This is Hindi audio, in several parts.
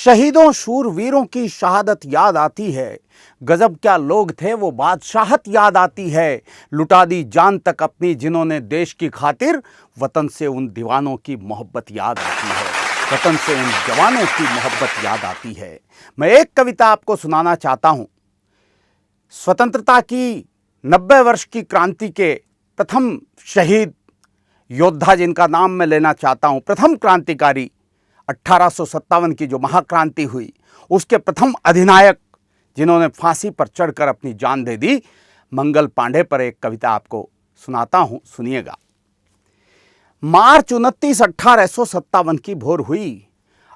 शहीदों शूरवीरों की शहादत याद आती है। गजब क्या लोग थे वो बादशाहत याद आती है। लुटा दी जान तक अपनी जिन्होंने देश की खातिर, वतन से उन दीवानों की मोहब्बत याद आती है। वतन से उन जवानों की मोहब्बत याद आती है। मैं एक कविता आपको सुनाना चाहता हूं। स्वतंत्रता की 90 वर्ष की क्रांति के प्रथम शहीद योद्धा जिनका नाम मैं लेना चाहता हूं, प्रथम क्रांतिकारी, 1857 की जो महाक्रांति हुई उसके प्रथम अधिनायक जिन्होंने फांसी पर चढ़कर अपनी जान दे दी, मंगल पांडे पर एक कविता आपको सुनाता हूं, सुनिएगा। मार्च 29 1857 की भोर हुई,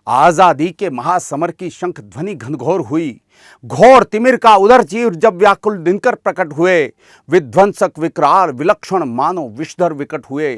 आजादी के महासमर की शंख ध्वनि घनघोर हुई। घोर तिमिर का उदर चीर जब व्याकुल दिनकर प्रकट हुए, विध्वंसक विकराल विलक्षण मानो विषधर विकट हुए।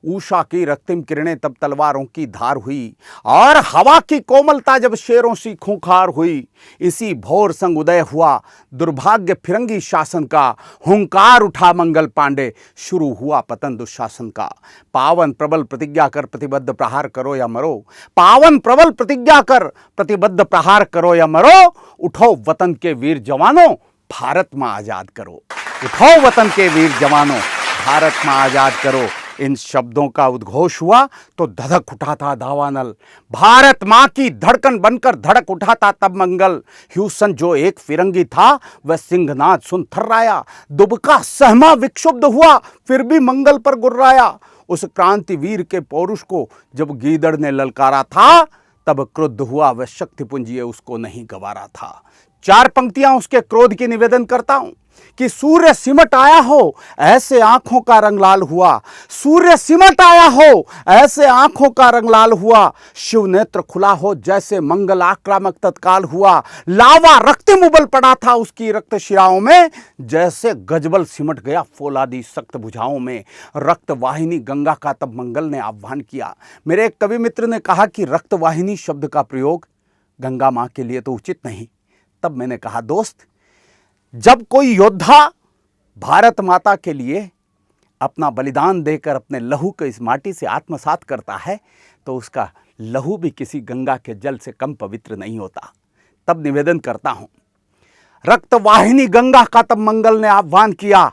उषा की रक्तिम किरणें तब तलवारों की धार हुई, और हवा की कोमलता जब शेरों सी खूंखार हुई। इसी भोर संग उदय हुआ दुर्भाग्य फिरंगी शासन का, हुंकार उठा मंगल पांडे, शुरू हुआ पतन दुशासन का। पावन प्रबल प्रतिज्ञा कर प्रतिबद्ध प्रहार करो या मरो, पावन प्रबल प्रतिज्ञा कर प्रतिबद्ध प्रहार करो या मरो। उठो वतन के वीर जवानों, भारत मां आजाद करो। उठो वतन के वीर जवानों, भारत मां आजाद करो। इन शब्दों का उद्घोष हुआ तो धधक उठा था दावानल, भारत मां की धड़कन बनकर धड़क उठा था तब मंगल। ह्यूसन जो एक फिरंगी था वह सिंहनाद सुन थर्राया, दुबका सहमा विक्षुब्ध हुआ फिर भी मंगल पर गुर्राया। उस क्रांति वीर के पौरुष को जब गीदड़ ने ललकारा था, तब क्रुद्ध हुआ वह शक्तिपुंज उसको नहीं गवारा था। चार पंक्तियां उसके क्रोध की निवेदन करता हूं कि सूर्य सिमट आया हो ऐसे आंखों का रंग लाल हुआ, सूर्य सिमट आया हो ऐसे आंखों का रंग लाल हुआ। शिव नेत्र खुला हो जैसे मंगल आक्रामक तत्काल हुआ। लावा रक्तिम उबल पड़ा था उसकी रक्त शिराओं में, जैसे गजबल सिमट गया फौलादी सख्त भुजाओं में। रक्त वाहिनी गंगा का तब मंगल ने आह्वान किया। मेरे एक कवि मित्र ने कहा कि रक्त वाहिनी शब्द का प्रयोग गंगा मां के लिए तो उचित नहीं। तब मैंने कहा, दोस्त, जब कोई योद्धा भारत माता के लिए अपना बलिदान देकर अपने लहू को इस माटी से आत्मसात करता है, तो उसका लहू भी किसी गंगा के जल से कम पवित्र नहीं होता। तब निवेदन करता हूं, रक्तवाहिनी गंगा का तब मंगल ने आह्वान किया।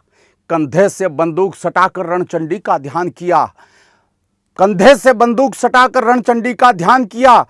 कंधे से बंदूक सटाकर रणचंडी का ध्यान किया, कंधे से बंदूक सटाकर रणचंडी का ध्यान किया।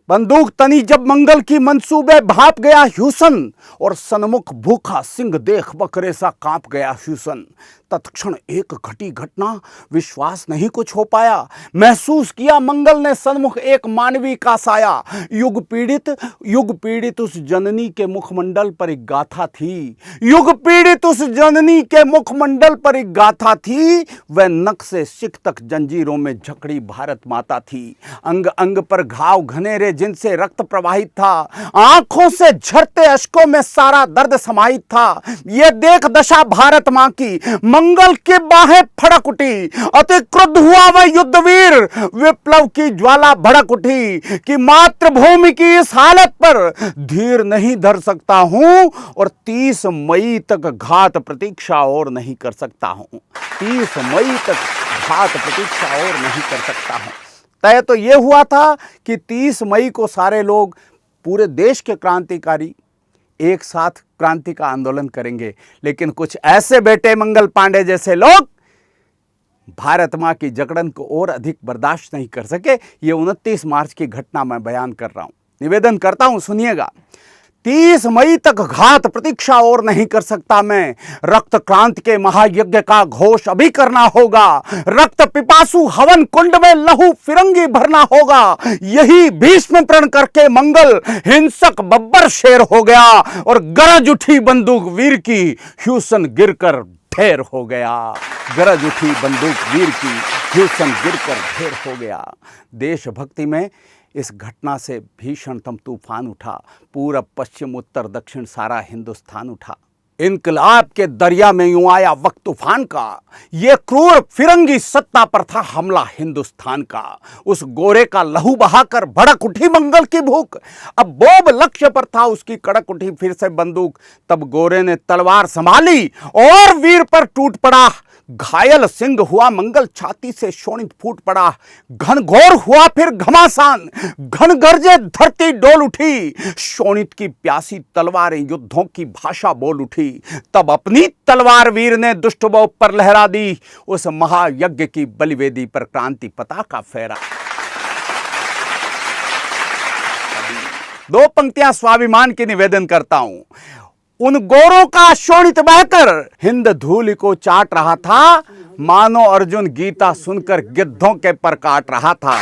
बंदूक तनी जब मंगल की मंसूबे भाप गया ह्यूसन, और सन्मुख भूखा सिंह देख बकरे सा कांप गया ह्यूसन। तत्क्षण एक घटी घटना, विश्वास नहीं कुछ हो पाया। महसूस किया मंगल ने सन्मुख एक मानवी का साया। युग पीड़ित उस जननी के मुखमंडल पर एक गाथा थी, युग पीड़ित उस जननी के मुखमंडल पर एक गाथा थी। वह नख से सिख तक जंजीरों में जकड़ी भारत माता थी। अंग अंग पर घाव घनेरे जिनसे रक्त प्रवाहित था, आंखों से झरते अश्कों में सारा दर्द समाहित था। यह देख दशा भारत मां की, मंगल की बाहें फड़क उठी। अति क्रुद्ध हुआ वह युद्धवीर, विप्लव की ज्वाला भड़क उठी कि मातृभूमि की इस हालत पर धीर नहीं धर सकता हूं, और 30 मई तक घात प्रतीक्षा और नहीं कर सकता हूं। 30 मई तक घात प्रतीक्षा और नहीं कर सकता हूं। तय तो यह हुआ था कि 30 मई को सारे लोग, पूरे देश के क्रांतिकारी एक साथ क्रांति का आंदोलन करेंगे, लेकिन कुछ ऐसे बेटे मंगल पांडे जैसे लोग भारत मां की जकड़न को और अधिक बर्दाश्त नहीं कर सके। ये 29 मार्च की घटना मैं बयान कर रहा हूं, निवेदन करता हूं, सुनिएगा। 30 मई तक घात प्रतीक्षा और नहीं कर सकता मैं, रक्त क्रांति के महायज्ञ का घोष अभी करना होगा। रक्त पिपासु हवन कुंड में लहू फिरंगी भरना होगा। यही भीष्म प्रण करके मंगल हिंसक बब्बर शेर हो गया, और गरज उठी बंदूक वीर की, ह्यूसन गिरकर ढेर हो गया। गरज उठी बंदूक वीर की, ह्यूसन गिरकर ढेर हो गया। देशभक्ति में इस घटना से भीषणतम तूफान उठा। पूरब पश्चिम उत्तर दक्षिण सारा हिंदुस्तान उठा। इनकलाब के दरिया में यूं आया वक्त तूफान का, ये क्रूर फिरंगी सत्ता पर था हमला हिंदुस्तान का। उस गोरे का लहू बहाकर भड़क उठी मंगल की भूख, अब बोब लक्ष्य पर था उसकी कड़क उठी फिर से बंदूक। तब गोरे ने तलवार संभाली और वीर पर टूट पड़ा। घायल सिंह हुआ मंगल, छाती से शोणित फूट पड़ा। घनघोर हुआ फिर घमासान, घन गरजे धरती डोल उठी। शोणित की प्यासी तलवारें युद्धों की भाषा बोल उठी। तब अपनी तलवार वीर ने दुष्ट वो पर लहरा दी। उस महायज्ञ की बलिवेदी पर क्रांति पताका फहरा। दो पंक्तियां स्वाभिमान की निवेदन करता हूं। उन गोरों का शोणित बहकर हिंद धूलि को चाट रहा था, मानो अर्जुन गीता सुनकर गिद्धों के पर काट रहा था।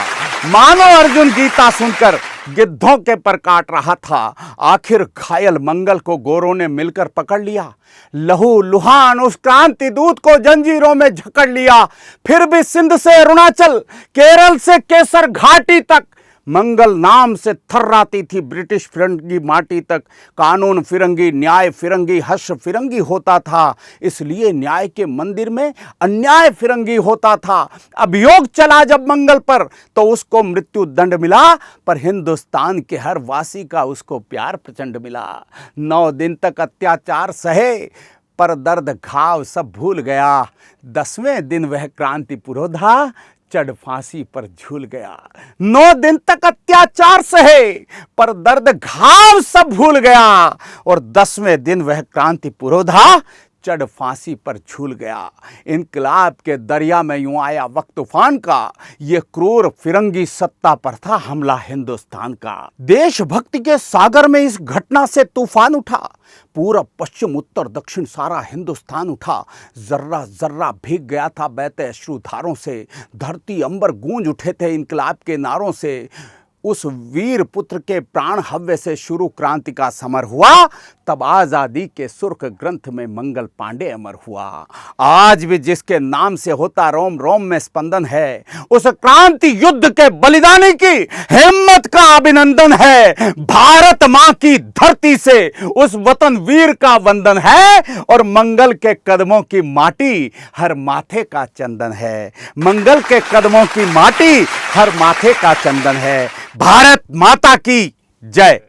मानो अर्जुन गीता सुनकर गिद्धों के पर काट रहा था। आखिर घायल मंगल को गोरों ने मिलकर पकड़ लिया। लहू लुहान उस क्रांति दूत को जंजीरों में जकड़ लिया। फिर भी सिंध से अरुणाचल, केरल से केसर घाटी तक मंगल नाम से थर्राती थी ब्रिटिश फिरंगी माटी तक। कानून फिरंगी, न्याय फिरंगी, हर्ष फिरंगी होता था। इसलिए न्याय के मंदिर में अन्याय फिरंगी होता था। अभियोग चला जब मंगल पर तो उसको मृत्यु दंड मिला, पर हिंदुस्तान के हर वासी का उसको प्यार प्रचंड मिला। 9 दिन तक अत्याचार सहे, पर दर्द घाव सब भूल गया। 10वें दिन वह क्रांति पुरोधा चढ़ फांसी पर झूल गया। 9 दिन तक अत्याचार सहे, पर दर्द घाव सब भूल गया। और 10वें दिन वह क्रांति पुरोधा चढ़ फांसी पर झूल गया। इनकलाब के दरिया में यूं आया वक्त तूफान का। ये क्रूर फिरंगी सत्ता पर था हमला हिंदुस्तान का। देशभक्ति के सागर में इस घटना से तूफान उठा। पूरब पश्चिम उत्तर दक्षिण सारा हिंदुस्तान उठा। जर्रा जर्रा भीग गया था बहते अश्रुधारों से। धरती अंबर गूंज उठे थे इनकलाब के नारों से। उस वीर पुत्र के प्राण हव्य से शुरू क्रांति का समर हुआ। तब आजादी के सुर्ख ग्रंथ में मंगल पांडे अमर हुआ। आज भी जिसके नाम से होता रोम रोम में स्पंदन है, उस क्रांति युद्ध के बलिदानी की हिम्मत का अभिनंदन है। भारत मां की धरती से उस वतन वीर का वंदन है। और मंगल के कदमों की माटी हर माथे का चंदन है। मंगल के कदमों की माटी हर माथे का चंदन है। भारत माता की जय।